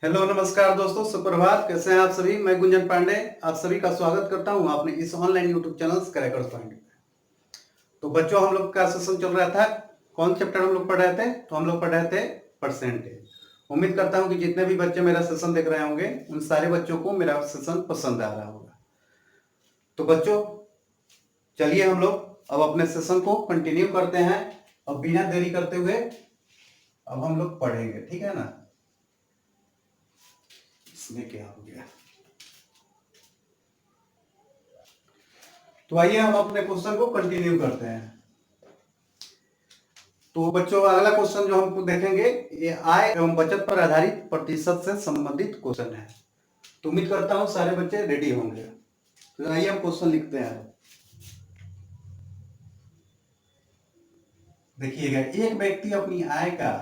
Hello नमस्कार दोस्तों, सुप्रभात। कैसे हैं आप सभी? मैं गुंजन पांडे आप सभी का स्वागत करता हूं अपने इस online YouTube channel crackers point. तो बच्चों, हम लोग का सेशन चल रहा था। कौन चैप्टर हम लोग पढ़ रहे थे? तो हम लोग पढ़ रहे थे परसेंटेज। उम्मीद करता हूं कि जितने भी बच्चे मेरा सेशन देख रहे होंगे उन सारे बच्चों को मेरा सेशन पसंद आ रहा होगा। तो बच्चों, चलिए हम लोग अब अपने सेशन को कंटिन्यू करते हैं। अब बिना देरी करते हुए अब हम लोग पढ़ेंगे, ठीक है ना? इसमें क्या हो गया? तो आइए हम अपने क्वेश्चन को कंटिन्यू करते हैं। तो बच्चों, अगला क्वेश्चन जो हम देखेंगे ये आय एवं बचत पर आधारित प्रतिशत से संबंधित क्वेश्चन है। तो उम्मीद करता हूं सारे बच्चे रेडी होंगे। तो आइए हम क्वेश्चन लिखते हैं। देखिएगा, एक व्यक्ति अपनी आय का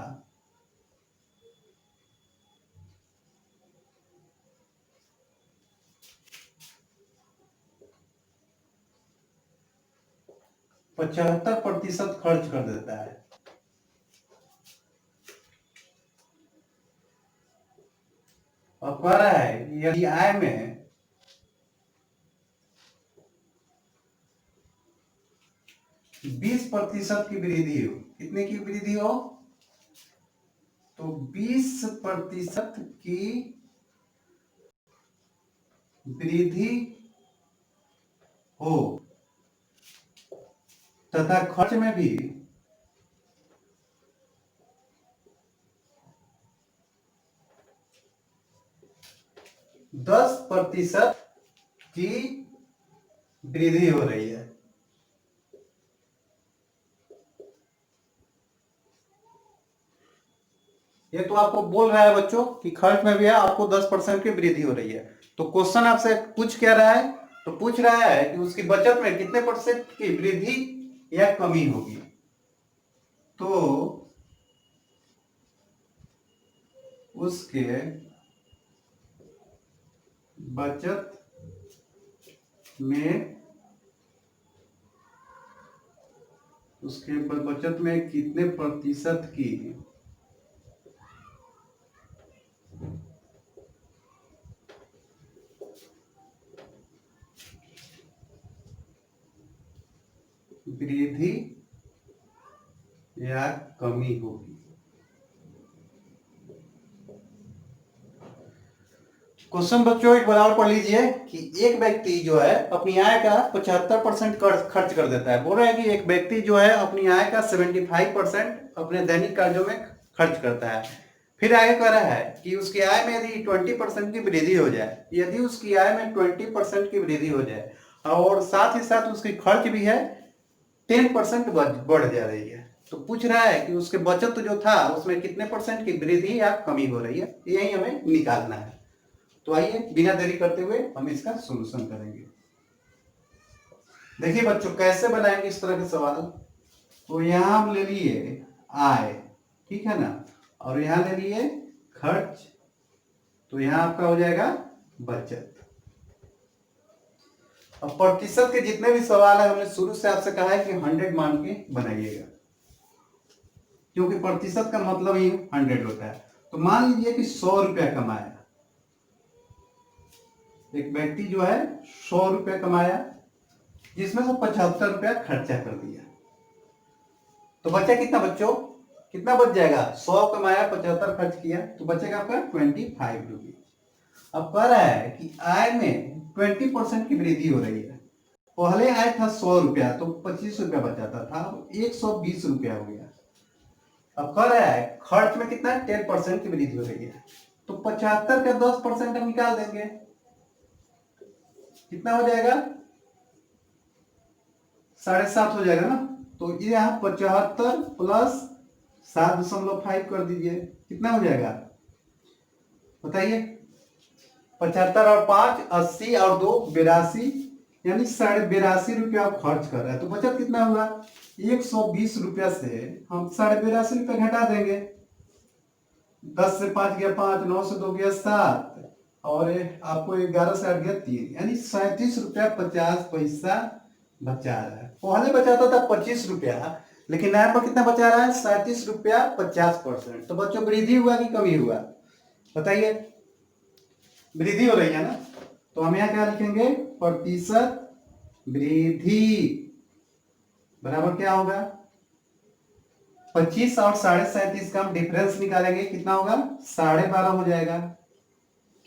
75% खर्च कर देता है। और कह रहा है यदि आय में 20% की वृद्धि हो। कितने की वृद्धि हो? तो 20% की वृद्धि हो तथा खर्च में भी 10% की वृद्धि हो रही है। ये तो आपको बोल रहा है बच्चों कि खर्च में भी है, आपको 10% की वृद्धि हो रही है। तो क्वेश्चन आपसे पूछ क्या रहा है? तो पूछ रहा है कि उसकी बचत में कितने परसेंट की वृद्धि या कमी होगी। तो उसके बचत में कितने प्रतिशत की वृद्धि या कमी होगी। क्वेश्चन बच्चों एक बार और पढ़ लीजिए कि एक व्यक्ति जो है अपनी आय का 75% खर्च कर देता है। बोल रहा है कि एक व्यक्ति जो है अपनी आय का 75% अपने दैनिक कार्यों में खर्च करता है। फिर आगे कह रहा है कि उसकी आय में यदि 20% की वृद्धि हो जाए, यदि उसकी आय में 20% की वृद्धि हो जाए और साथ ही साथ उसकी खर्च भी है 10% बढ़ जा रही है, तो पूछ रहा है कि उसके बचत जो था उसमें कितने परसेंट की वृद्धि या कमी हो रही है। यही हमें निकालना है। तो आइए बिना देरी करते हुए हम इसका सॉल्यूशन करेंगे। देखिए बच्चों, कैसे बनाएंगे इस तरह के सवाल। तो यहां हम ले लिए आय, ठीक है ना, और यहां ले लिए खर्च। तो यहां आपका हो जाएगा बचत। अब प्रतिशत के जितने भी सवाल है हमने शुरू से आपसे कहा है कि 100 मान के बनाइएगा, क्योंकि प्रतिशत का मतलब ही 100 होता है। तो मान लीजिए कि 100 रुपया कमाया, एक व्यक्ति जो है 100 रुपया कमाया, जिसमें से 75 रुपया खर्चा कर दिया। तो बचा कितना बच्चों? कितना बच जाएगा? 100 कमाया, 75 खर्च किया, तो बचेगा आपका 25 रुपये। अब कह रहा है कि आय में 20% की वृद्धि हो रही है। पहले आय था 100 रुपया, तो 25 रुपया बचाता था, 120 रुपया हो गया। अब कह रहा है खर्च में कितना? 10% की वृद्धि हो रही है। तो 75 का 10% हम निकाल देंगे, कितना हो जाएगा? 7.5 हो जाएगा ना। तो ये यहाँ 75 प्लस 7.5 कर दीजिए, कितना हो जाएगा बताइए? 75 और 5 80 और 2 82, यानी 82.5 रुपया आप खर्च कर रहे हैं। तो बचत कितना हुआ? 120 रुपया से हम 82.5 रुपया घटा देंगे। 10 से 5 गया 5, 9 से 2 गया 7, और आपको 11 से 8 गया 3, यानी 37 रुपया 50 पैसा बचा रहा है। पहले बचाता था 25 रुपया, लेकिन यहाँ पर कितना बचा रहा है? 37 रुपया 50%। तो बच्चों वृद्धि हुआ कि कमी हुआ बताइए? वृद्धि हो रही है ना, तो हम यहाँ क्या लिखेंगे, प्रतिशत वृद्धि बराबर क्या होगा, 25 और 37.5 का हम डिफरेंस निकालेंगे, कितना होगा, 12.5 हो जाएगा।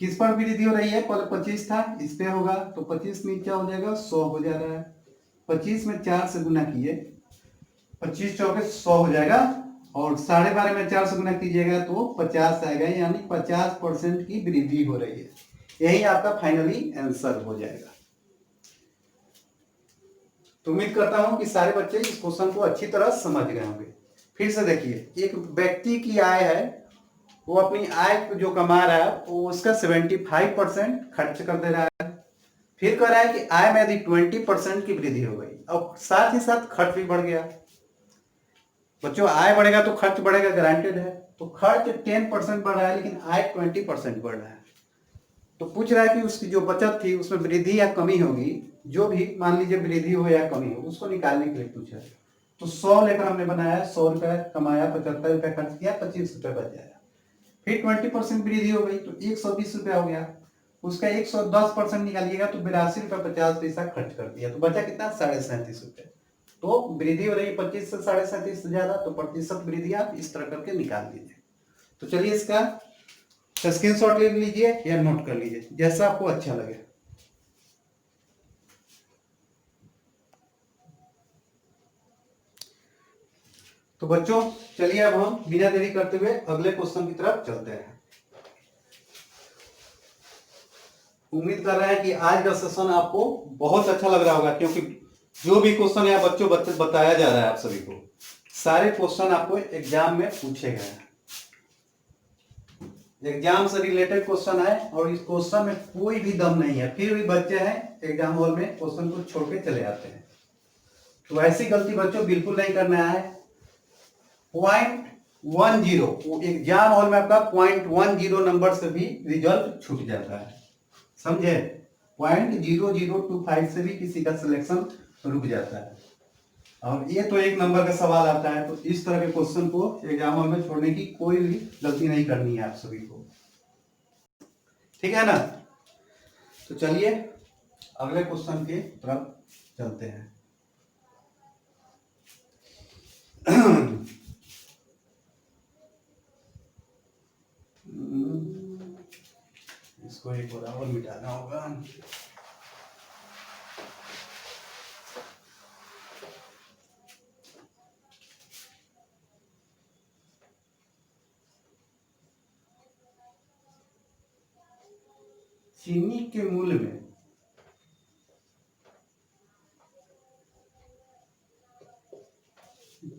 किस पर वृद्धि हो रही है, पहले 25 था, इस पे होगा, तो 25 में क्या हो जाएगा, 100 हो जा रहा है। 25 में 4 से गुना किए, 25 चौके 100 हो जाएगा, और 12.5 में 4 से गुना कीजिएगा तो 50 आएगा, यानी 50% की वृद्धि हो रही है। यही आपका फाइनली आंसर हो जाएगा। तो उम्मीद करता हूं कि सारे बच्चे इस क्वेश्चन को अच्छी तरह समझ गए होंगे। फिर से देखिए, एक व्यक्ति की आय है, वो अपनी आय जो कमा रहा है वो उसका 75% खर्च कर दे रहा है। फिर कह रहा है कि आय में यदि 20% की वृद्धि हो गई, और साथ ही साथ खर्च भी बढ़ गया। बच्चों, आय बढ़ेगा तो खर्च बढ़ेगा, गारंटेड है। तो खर्च 10% बढ़ रहा है, लेकिन आय 20% बढ़ रहा है। तो पूछ रहा है कि उसकी जो बचत थी उसमें वृद्धि या कमी होगी, जो भी मान लीजिए वृद्धि हो या कमी हो, उसको निकालने के लिए पूछा है। तो 100 लेकर हमने बनाया, 100 रुपए कमाया, 75 रुपए खर्च किया, 25 रुपए बच जाएगा। फिर 20% वृद्धि हो गई तो 120 रुपया हो गया, उसका 110% निकालिएगा तो 82 रुपया 50 पैसा खर्च कर दिया, तो बचा कितना, 37.5 रुपये। तो वृद्धि हो रही है 25 से 37.5 ज्यादा, तो प्रतिशत वृद्धि आप इस तरह करके निकाल लीजिए। तो चलिए इसका स्क्रीनशॉट ले लीजिए या नोट कर लीजिए, जैसा आपको अच्छा लगे। तो बच्चों चलिए अब हम बिना देरी करते हुए अगले क्वेश्चन की तरफ चलते हैं। उम्मीद कर रहे हैं कि आज का सेशन आपको बहुत अच्छा लग रहा होगा, क्योंकि जो भी क्वेश्चन है बच्चों बताया जा रहा है आप सभी को, सारे क्वेश्चन आपको एग्जाम में पूछे गए हैं। एग्जाम से रिलेटेड क्वेश्चन है, और इस क्वेश्चन में कोई भी दम नहीं है, फिर भी बच्चे हैं एग्जाम हॉल में क्वेश्चन को छोड़ के चले आते हैं। तो ऐसी गलती बच्चों बिल्कुल नहीं करना है। 0.10 एग्जाम हॉल में आपका 0.10 नंबर से भी रिजल्ट छूट जाता है, समझे। 0.0025 से भी किसी का सिलेक्शन रुक जाता है, और ये तो 1 नंबर का सवाल आता है। तो इस तरह के क्वेश्चन को एग्जाम हॉल में छोड़ने की कोई भी गलती नहीं करनी है आप सभी को, ठीक है ना। तो चलिए अगले क्वेश्चन की तरफ चलते हैं। इसको एक बार और मिटाना होगा। चीनी के मूल्य में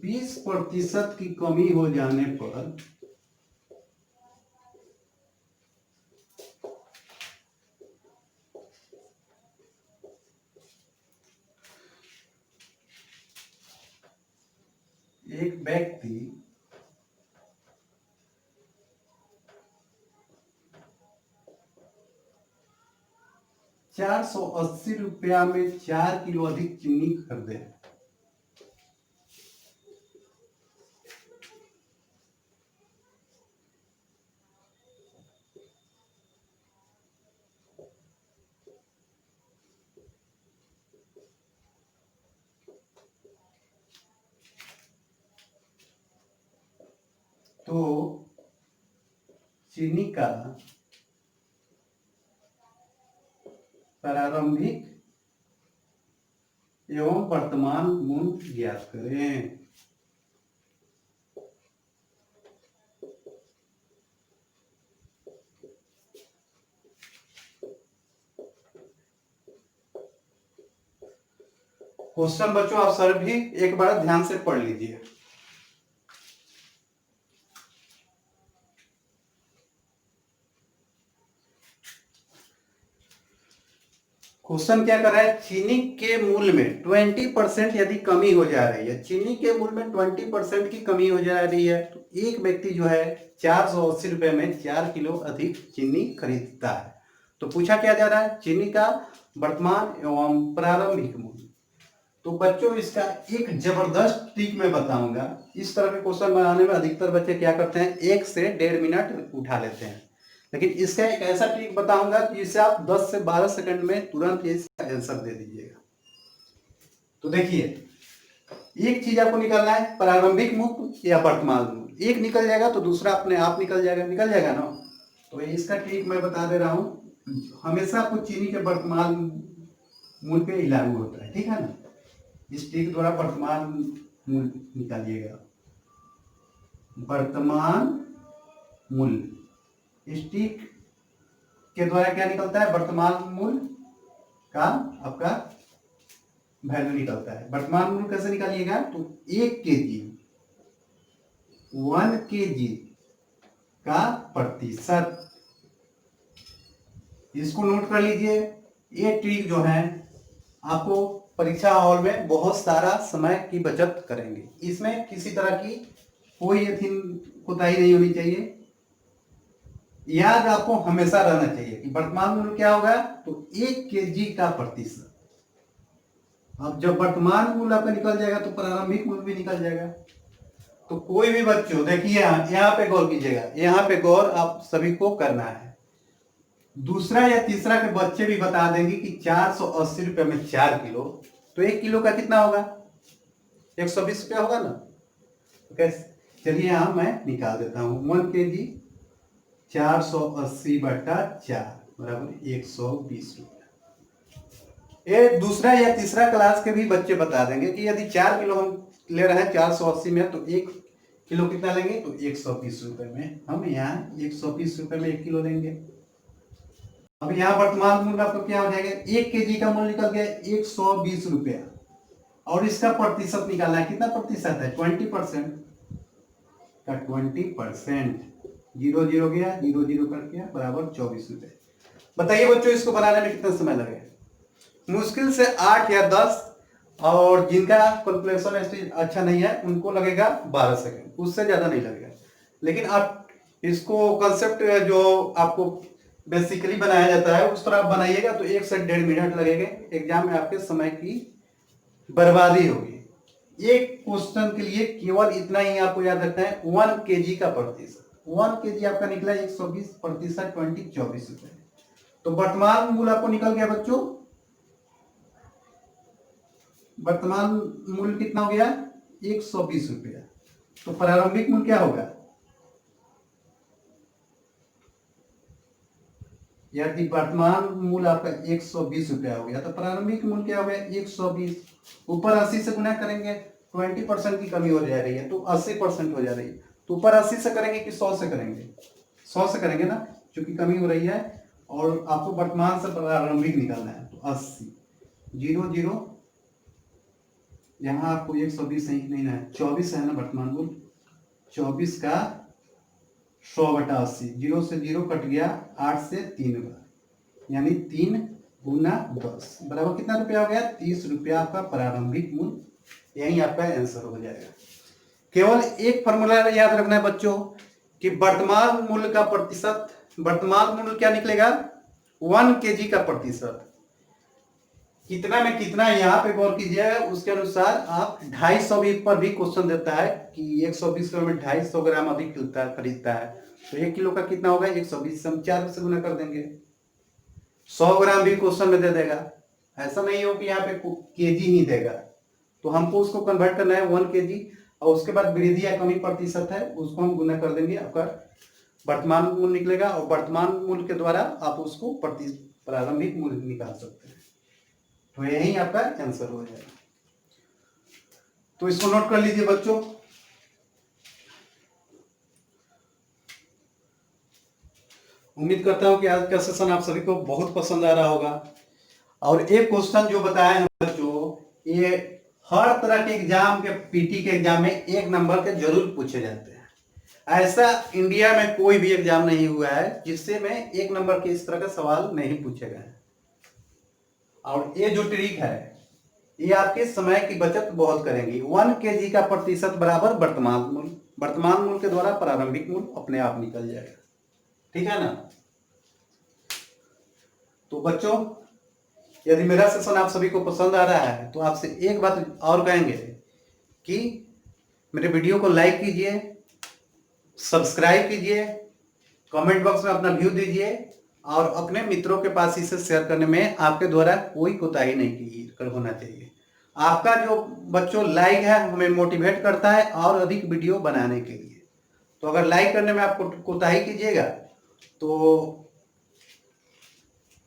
20% की कमी हो जाने पर एक व्यक्ति ₹480 में 4 किलो अधिक चीनी खरीदे। तो चीनी का प्रारंभिक एवं वर्तमान मूल्य ज्ञात करें। क्वेश्चन बच्चों आप सर भी एक बार ध्यान से पढ़ लीजिए। क्वेश्चन क्या कर रहा है, चीनी के मूल्य में 20% यदि कमी हो जा रही है, चीनी के मूल्य में 20% की कमी हो जा रही है, तो एक व्यक्ति जो है 480 रुपए में 4 किलो अधिक चीनी खरीदता है। तो पूछा क्या जा रहा है, चीनी का वर्तमान एवं प्रारंभिक मूल्य। तो बच्चों इसका एक जबरदस्त ट्रिक मैं बताऊंगा। इस तरह के क्वेश्चन बनाने में अधिकतर बच्चे क्या करते हैं, 1 से 1.5 मिनट उठा लेते हैं, लेकिन इसका एक ऐसा ट्रिक बताऊंगा कि जिससे आप 10 से 12 सेकंड में तुरंत ये इसका आंसर दे दीजिएगा। तो देखिए, एक चीज आपको निकालना है, प्रारंभिक मूल्य या वर्तमान मूल्य। एक निकल जाएगा तो दूसरा अपने आप निकल जाएगा ना। तो इसका ट्रिक मैं बता दे रहा हूँ, हमेशा आपको चीनी के वर्तमान मूल्य पे ही लागू होता है, ठीक है ना। इस ट्रिक द्वारा वर्तमान मूल्य निकालिएगा, वर्तमान मूल्य। इस ट्रिक के द्वारा क्या निकलता है, वर्तमान मूल्य का आपका वैल्यू निकलता है। वर्तमान मूल्य कैसे निकालिएगा, तो 1 केजी 1 केजी का प्रतिशत, इसको नोट कर लीजिए। ये ट्रिक जो है आपको परीक्षा हॉल में बहुत सारा समय की बचत करेंगे। इसमें किसी तरह की कोई कोताही नहीं होनी चाहिए। याद आपको हमेशा रहना चाहिए कि वर्तमान मूल्य क्या होगा, तो 1 केजी का प्रतिशत। अब जब वर्तमान मूल्य आपका निकल जाएगा तो प्रारंभिक मूल्य भी निकल जाएगा। तो कोई भी बच्चों देखिए, यहाँ पे गौर कीजिएगा, यहाँ पे गौर आप सभी को करना है। दूसरा या तीसरा के बच्चे भी बता देंगे कि 480 रुपये में 4 किलो, तो 1 किलो का कितना होगा, 120 रुपया होगा ना। तो कैसे, चलिए यहाँ मैं निकाल देता हूँ। 1 केजी 480 बटा 4 बराबर 120 रुपया। ये दूसरा या तीसरा क्लास के भी बच्चे बता देंगे कि यदि 4 किलो हम ले रहे हैं 480 में, तो 1 किलो कितना लेंगे, तो 120 रुपये में। हम यहाँ 120 रुपये में 1 किलो लेंगे। अब यहाँ वर्तमान मूल्य आपको क्या हो जाएगा, 1 केजी का मूल्य निकल गया 120 रुपया, और इसका प्रतिशत निकालना है। कितना प्रतिशत है, 20% का 20%। 0 0 गया, 0 0 कट गया, बराबर 24 रुपये। बताइए बच्चों, इसको बनाने में कितना समय लगेगा, मुश्किल से 8 या 10, और जिनका कैलकुलेशन अच्छा नहीं है उनको लगेगा 12 सेकंड, उससे ज्यादा नहीं लगेगा। लेकिन आप इसको कंसेप्ट जो आपको बेसिकली बनाया जाता है उस तरह आप बनाइएगा तो 1 से 1.5 मिनट लगेगा। एग्जाम में आपके समय की बर्बादी होगी। एक क्वेश्चन के लिए केवल इतना ही आपको याद रखना है, 1 केजी का प्रतिशत। 1 केजी आपका निकला 120 प्रतिशत 24 रुपए। तो वर्तमान मूल्य आपको निकल गया बच्चों, वर्तमान मूल्य कितना हो गया, 120 रुपया। तो प्रारंभिक मूल्य क्या होगा, यदि वर्तमान मूल्य आपका 120 रुपया हो गया तो प्रारंभिक मूल्य क्या हो गया, 120। ऊपर 80 से गुना करेंगे, 20% की कमी हो जा रही है तो 80% हो जा रही है। तो ऊपर 80 से करेंगे कि 100 से करेंगे, 100 से करेंगे ना, क्योंकि कमी हो रही है। और आपको वर्तमान से प्रारंभिक निकालना है, तो 80 0 0, यहाँ आपको 120 नहीं है, 24 है ना वर्तमान मूल्य, 24 का 100 बटा 80, 0 से 0 कट गया, 8 से 3 बार, यानी 3 गुना 10 बराबर कितना रुपया हो गया, 30 रुपया आपका प्रारंभिक मूल्य। यही आपका आंसर हो जाएगा। केवल एक फॉर्मूला याद रखना है बच्चों कि वर्तमान मूल्य का प्रतिशत, वर्तमान मूल्य क्या निकलेगा, 1 केजी का प्रतिशत। कितना में कितना यहाँ पे गौर कीजिएगा, उसके अनुसार आप 250 पर भी क्वेश्चन देता है कि 120 किलो में 250 ग्राम अधिक खरीदता है, तो 1 किलो का कितना होगा, 120 से हम 4 से गुना कर देंगे। 100 ग्राम भी क्वेश्चन में दे देगा, ऐसा नहीं हो कि यहाँ पे केजी ही देगा। तो हमको उसको कन्वर्ट करना है 1 केजी, और उसके बाद वृद्धि या कमी प्रतिशत है उसको हम गुना कर देंगे, आपका वर्तमान मूल्य निकलेगा। और वर्तमान मूल्य के द्वारा आप उसको प्रारंभिक मूल्य निकाल सकते हैं। तो यही आपका आंसर हो जाएगा। तो इसको नोट कर लीजिए बच्चों। उम्मीद करता हूं कि आज का सेशन आप सभी को बहुत पसंद आ रहा होगा। और एक क्वेश्चन जो बताया है बच्चों, ये हर तरह के एग्जाम के पीटी के एग्जाम में 1 नंबर के जरूर पूछे जाते हैं। ऐसा इंडिया में कोई भी एग्जाम नहीं हुआ है जिससे में 1 नंबर के इस तरह का सवाल नहीं पूछे गए। और ये जो ट्रिक है ये आपके समय की बचत बहुत करेंगी। 1 केजी का प्रतिशत बराबर वर्तमान मूल्य, वर्तमान मूल्य के द्वारा प्रारंभिक मूल्य अपने आप निकल जाएगा, ठीक है ना। तो बच्चों, यदि मेरा सेशन आप सभी को पसंद आ रहा है तो आपसे एक बात और कहेंगे कि मेरे वीडियो को लाइक कीजिए, सब्सक्राइब कीजिए कमेंट बॉक्स में अपना व्यू दीजिए और अपने मित्रों के पास इसे शेयर करने में आपके द्वारा कोई कोताही नहीं की होना चाहिए। आपका जो बच्चों लाइक है हमें मोटिवेट करता है और अधिक वीडियो बनाने के लिए। तो अगर लाइक करने में आप कोताही कीजिएगा तो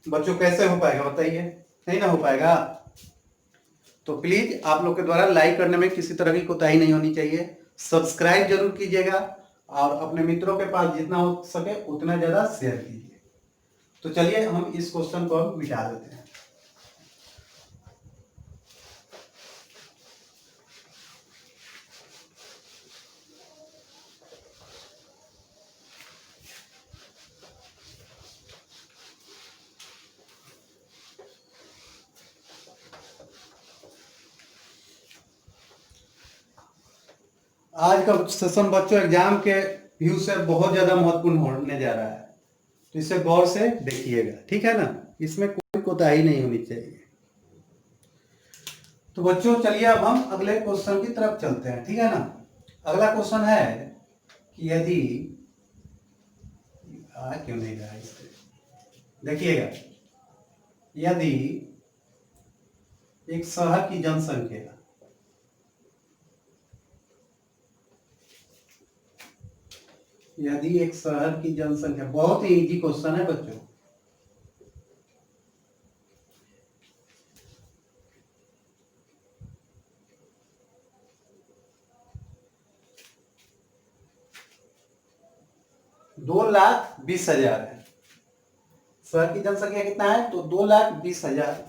बच्चों कैसे हो पाएगा बताइए, नहीं ना हो पाएगा। तो प्लीज आप लोग के द्वारा लाइक करने में किसी तरह की कोताही नहीं होनी चाहिए। सब्सक्राइब जरूर कीजिएगा और अपने मित्रों के पास जितना हो सके उतना ज्यादा शेयर कीजिए। तो चलिए हम इस क्वेश्चन को मिटा देते हैं। आज का सेशन बच्चों एग्जाम के व्यू से बहुत ज्यादा महत्वपूर्ण होने जा रहा है, तो इसे गौर से देखिएगा, ठीक है ना। इसमें कोई कोताही नहीं होनी चाहिए। तो बच्चों चलिए अब हम अगले क्वेश्चन की तरफ चलते हैं, ठीक है ना। अगला क्वेश्चन है कि यदि क्यों नहीं रहा इससे, देखिएगा, यदि एक शहर की जनसंख्या बहुत ही इजी क्वेश्चन है बच्चों। दो लाख 20,000 है। शहर की जनसंख्या कितना है तो 2,20,000।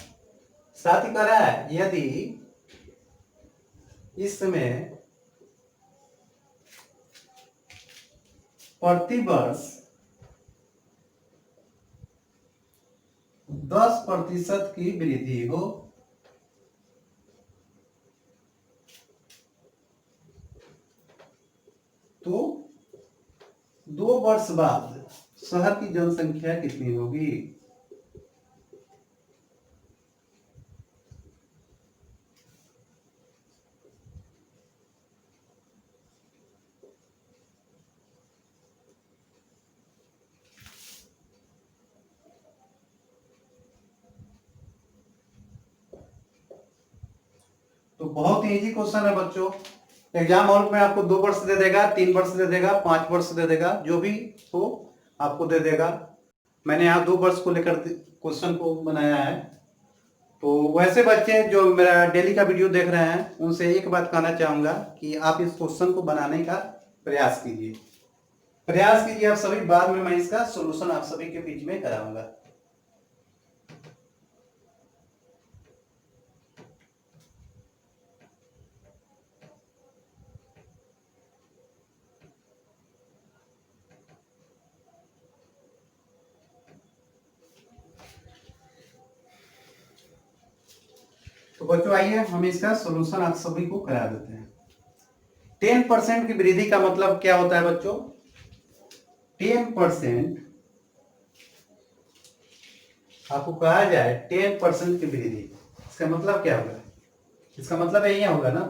साथ ही कह रहा है यदि इसमें प्रतिवर्ष 10% की वृद्धि हो तो 2 वर्ष बाद शहर की जनसंख्या कितनी होगी। तो बहुत ही इजी क्वेश्चन है बच्चों। एग्जाम हॉल में आपको 2 वर्ष दे देगा, 3 वर्ष दे देगा, 5 वर्ष दे देगा, जो भी हो आपको दे देगा। मैंने यहाँ 2 वर्ष को लेकर क्वेश्चन को बनाया है। तो वैसे बच्चे जो मेरा डेली का वीडियो देख रहे हैं उनसे एक बात कहना चाहूंगा कि आप इस क्वेश्चन को बनाने का प्रयास कीजिए आप सभी। बाद में मैं इसका सोल्यूशन आप सभी के बीच में कराऊंगा। तो बच्चों आइए हम इसका सोल्यूशन आप सभी को करा देते हैं। 10% की वृद्धि का मतलब क्या होता है बच्चों। 10% आपको कहा जाए 10% की वृद्धि, इसका मतलब क्या होगा। इसका मतलब यही होगा ना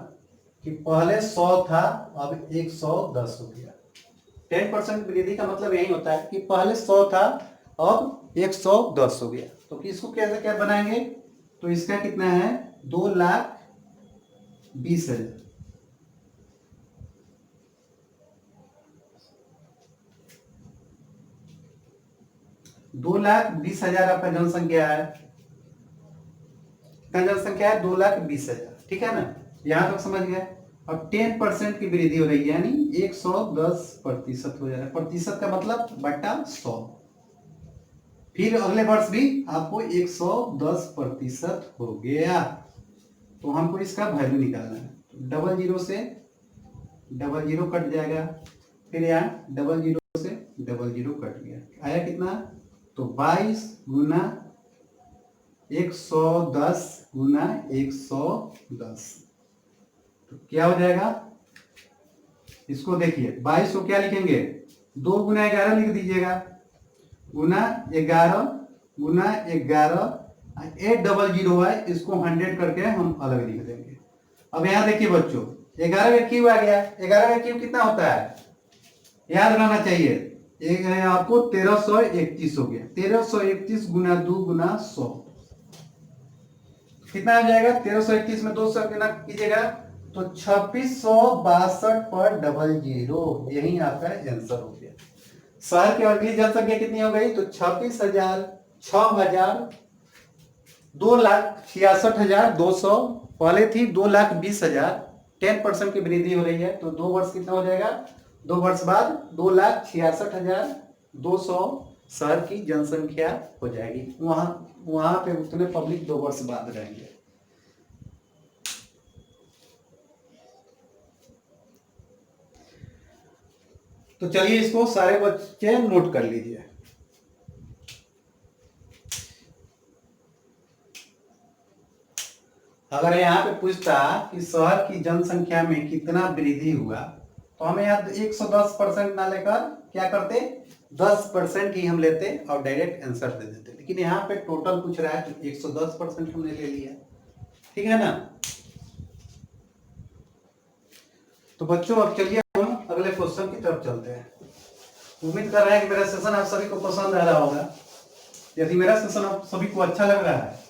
कि पहले 100 था अब 110 हो गया। 10% वृद्धि का मतलब यही होता है कि पहले 100 था अब 110 हो गया। तो इसको कैसे क्या बनाएंगे तो इसका कितना है 2,20,000। 2,20,000 आपका जनसंख्या है। कितना जनसंख्या है 2,20,000, ठीक है ना। यहां तक समझ गए। अब 10% की वृद्धि हो रही है यानी 110% हो जा रहा है। प्रतिशत का मतलब बटा 100। फिर अगले वर्ष भी आपको 110% हो गया। तो हमको इसका वैल्यू निकालना है। तो 00 से 00 कट जाएगा, फिर यहाँ 00 से 00 कट गया, आया कितना तो 22 गुना 110 गुना 110। तो क्या हो जाएगा इसको देखिए 22 को क्या लिखेंगे 2 गुना 11 लिख दीजिएगा, गुना 11 गुना 11, 800 है इसको 100 करके हम अलग लिख देंगे। अब यहाँ देखिए बच्चों 11 का क्यूब आ गया। 11 का क्यूब कितना होता है याद रहना चाहिए एक है आपको 1331 हो गया। 1331 गुना 2 गुना 100 कितना आ जाएगा? 1331 में 200 गुना कीजिएगा तो 2662 पर डबल जीरो, यही आपका आंसर हो गया। शहर की अगली जनसंख्या कितनी हो गई? तो 26,000, 6,000, 2,66,200। पहले थी 2,20,000। 10% की वृद्धि हो रही है, तो 2 वर्ष कितना हो जाएगा? 2 वर्ष बाद 2,66,200 शहर की जनसंख्या हो जाएगी। वहां वहां पे उतने पब्लिक 2 वर्ष बाद रहेंगे। तो चलिए इसको सारे बच्चे नोट कर लीजिए। अगर यहाँ पे पूछता कि शहर की जनसंख्या में कितना वृद्धि हुआ, तो हमें यहाँ 110% ना लेकर क्या करते? 10% ही हम लेते और डायरेक्ट आंसर दे देते। लेकिन यहाँ पे टोटल पूछ रहा है तो 110% हमने ले लिया। ठीक है ना? तो बच्चों अब चलिए हम अगले क्वेश्चन की तरफ चलते हैं। उम्मीद कर रहे हैं कि मेरा सेशन आप सभी को पसंद आ रहा होगा। यदि मेरा सेशन आप सभी को अच्छा लग रहा है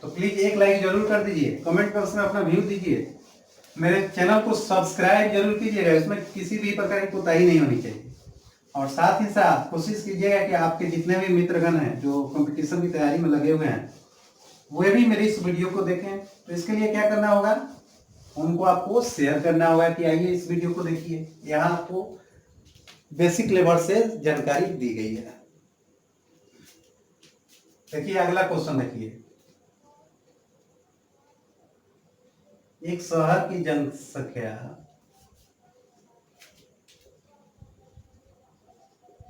तो प्लीज एक लाइक जरूर कर दीजिए, कमेंट बॉक्स में अपना व्यू दीजिए, मेरे चैनल को सब्सक्राइब जरूर कीजिएगा, इसमें किसी भी प्रकार की कोताही नहीं होनी चाहिए। और साथ ही साथ कोशिश कीजिएगा कि आपके जितने भी मित्रगण हैं जो कंपटीशन की तैयारी में लगे हुए हैं वे भी मेरी इस वीडियो को देखें। तो इसके लिए क्या करना होगा? उनको आपको शेयर करना होगा कि आइए इस वीडियो को देखिए। यहाँ आपको बेसिक लेवल से जानकारी दी गई है। देखिए अगला क्वेश्चन देखिए। एक शहर की जनसंख्या,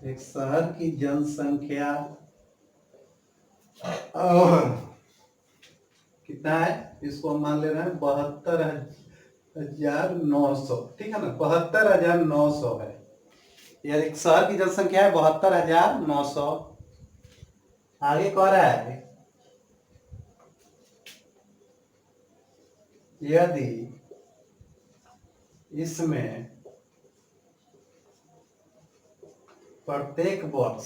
एक शहर की जनसंख्या कितना है? इसको हम मान ले रहे हैं 72,900। ठीक है ना? 72,900 है। यह एक शहर की जनसंख्या है 72,900। आगे कह रहा है यदि इसमें प्रत्येक वर्ष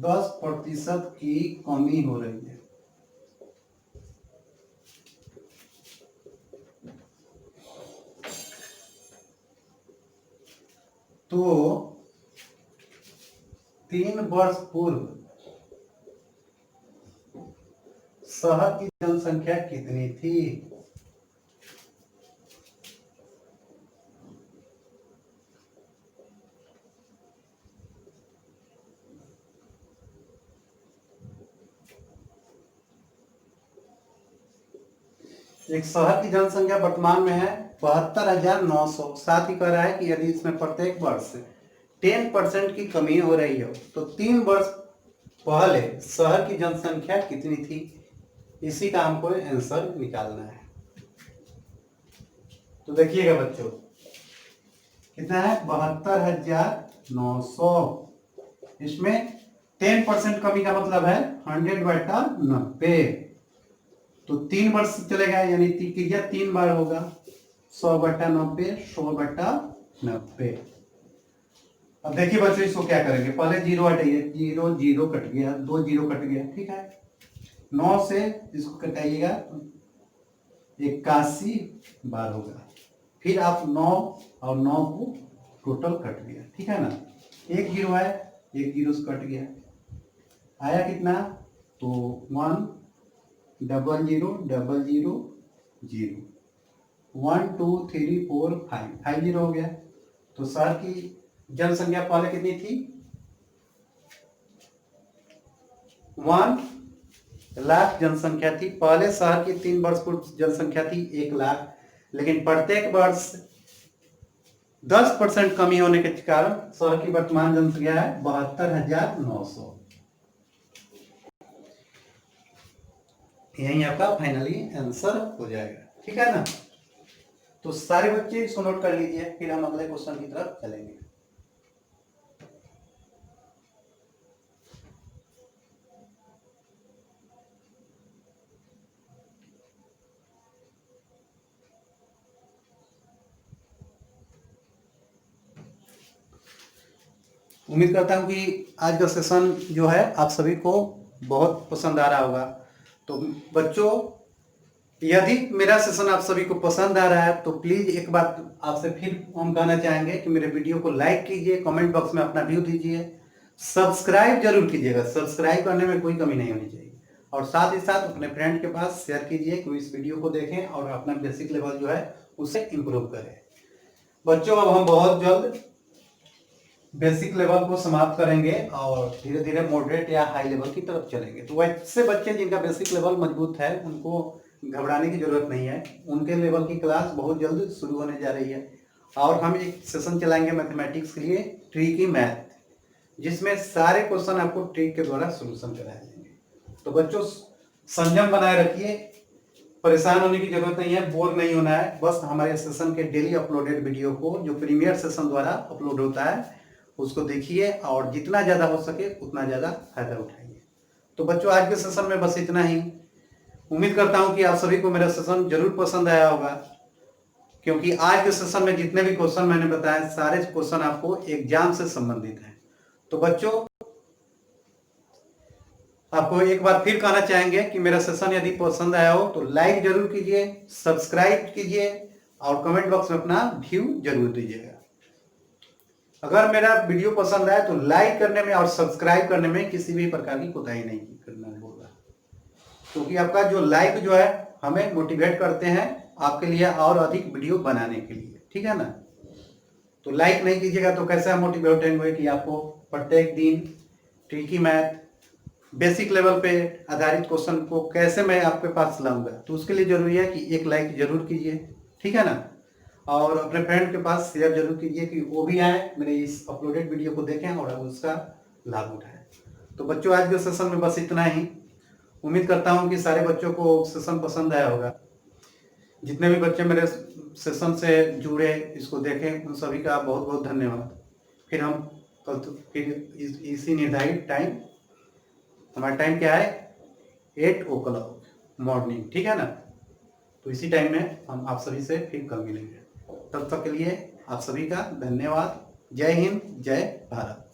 10% की कमी हो रही है, तो 3 वर्ष पूर्व शहर की जनसंख्या कितनी थी? एक शहर की जनसंख्या वर्तमान में है 72,900। साथ ही कह रहा है कि यदि इसमें प्रत्येक वर्ष 10% की कमी हो रही हो तो 3 वर्ष पहले शहर की जनसंख्या कितनी थी? इसी का हमको आंसर निकालना है। तो देखिएगा बच्चों कितना है? 72,900। इसमें 10% कमी का मतलब है 100/90। तो 3 वर्ष चलेगा, यानी क्रिया 3 बार होगा। 100/90, 100/90। अब देखिए बच्चों इसको क्या करेंगे? पहले जीरो हटाइए, जीरो जीरो कट गया, 2 जीरो कट गया। ठीक है? 9 से इसको कटाइएगा 81 बार होगा। फिर आप 9 और 9 को टोटल कट गया। ठीक है ना? एक जीरो है, एक जीरो से कट गया, आया कितना? तो 1000000, 1 2 3 4 5 जीरो हो गया। तो शहर की जनसंख्या पहले कितनी थी? 1,00,000 जनसंख्या थी पहले। शहर की 3 वर्ष पूर्व जनसंख्या थी 1,00,000। लेकिन प्रत्येक वर्ष 10% कमी होने के कारण शहर की वर्तमान जनसंख्या है 72,900। यही आपका फाइनली आंसर हो जाएगा। ठीक है ना? तो सारे बच्चे इसको नोट कर लीजिए, फिर हम अगले क्वेश्चन की तरफ चलेंगे। उम्मीद करता हूँ कि आज का सेशन जो है आप सभी को बहुत पसंद आ रहा होगा। तो बच्चों, यदि मेरा सेशन आप सभी को पसंद आ रहा है तो प्लीज़ एक बात आपसे फिर हम कहना चाहेंगे कि मेरे वीडियो को लाइक कीजिए, कमेंट बॉक्स में अपना व्यू दीजिए, सब्सक्राइब जरूर कीजिएगा। सब्सक्राइब करने में कोई कमी नहीं होनी चाहिए, और साथ ही साथ अपने फ्रेंड के पास शेयर कीजिए कि इस वीडियो को देखें और अपना बेसिक लेवल जो है उसे इम्प्रूव करें। बच्चों, अब हम बहुत जल्द बेसिक लेवल को समाप्त करेंगे और धीरे धीरे मॉडरेट या हाई लेवल की तरफ चलेंगे। तो वैसे बच्चे जिनका बेसिक लेवल मजबूत है उनको घबराने की जरूरत नहीं है, उनके लेवल की क्लास बहुत जल्द शुरू होने जा रही है। और हम एक सेशन चलाएंगे मैथमेटिक्स के लिए, ट्रिकी मैथ, जिसमें सारे क्वेश्चन आपको ट्रिक के द्वारा सोल्यूशन कराए जाएंगे। तो बच्चों, संयम बनाए रखिए, परेशान होने की जरूरत नहीं है, बोर नहीं होना है। बस हमारे सेशन के डेली अपलोडेड वीडियो को जो प्रीमियर सेशन द्वारा अपलोड होता है उसको देखिए और जितना ज़्यादा हो सके उतना ज़्यादा फायदा उठाइए। तो बच्चों, आज के सेशन में बस इतना ही। उम्मीद करता हूं कि आप सभी को मेरा सेशन जरूर पसंद आया होगा, क्योंकि आज के सेशन में जितने भी क्वेश्चन मैंने बताए सारे क्वेश्चन आपको एग्जाम से संबंधित हैं। तो बच्चों, आपको एक बार फिर कहना चाहेंगे कि मेरा सेशन यदि पसंद आया हो तो लाइक जरूर कीजिए, सब्सक्राइब कीजिए और कमेंट बॉक्स में अपना व्यू जरूर दीजिएगा। अगर मेरा वीडियो पसंद आए तो लाइक करने में और सब्सक्राइब करने में किसी भी प्रकार की कोताही नहीं करना होगा, क्योंकि आपका जो लाइक जो है हमें मोटिवेट करते हैं आपके लिए और अधिक वीडियो बनाने के लिए, ठीक है ना। तो लाइक नहीं कीजिएगा तो कैसे हम मोटिवेट होंगे कि आपको प्रत्येक दिन ट्रिकी मैथ बेसिक लेवल पे आधारित क्वेश्चन को कैसे मैं आपके पास लाऊंगा। तो उसके लिए जरूरी है कि एक लाइक जरूर कीजिए, ठीक है ना, और अपने फ्रेंड के पास शेयर जरूर कीजिए कि वो भी आए मेरे इस अपलोडेड वीडियो को देखें और उसका लाभ उठाएं। तो बच्चों, आज के सेशन में बस इतना ही। उम्मीद करता हूं कि सारे बच्चों को सेशन पसंद आया होगा। जितने भी बच्चे मेरे सेशन से जुड़े, इसको देखें, उन सभी का बहुत बहुत धन्यवाद। फिर हम कल फिर इसी निर्धारित टाइम, हमारा टाइम क्या है 8 o'clock मॉर्निंग, ठीक है ना। तो इसी टाइम में हम आप सभी से फिर कल मिलेंगे। तब तक के लिए आप सभी का धन्यवाद। जय हिंद, जय भारत।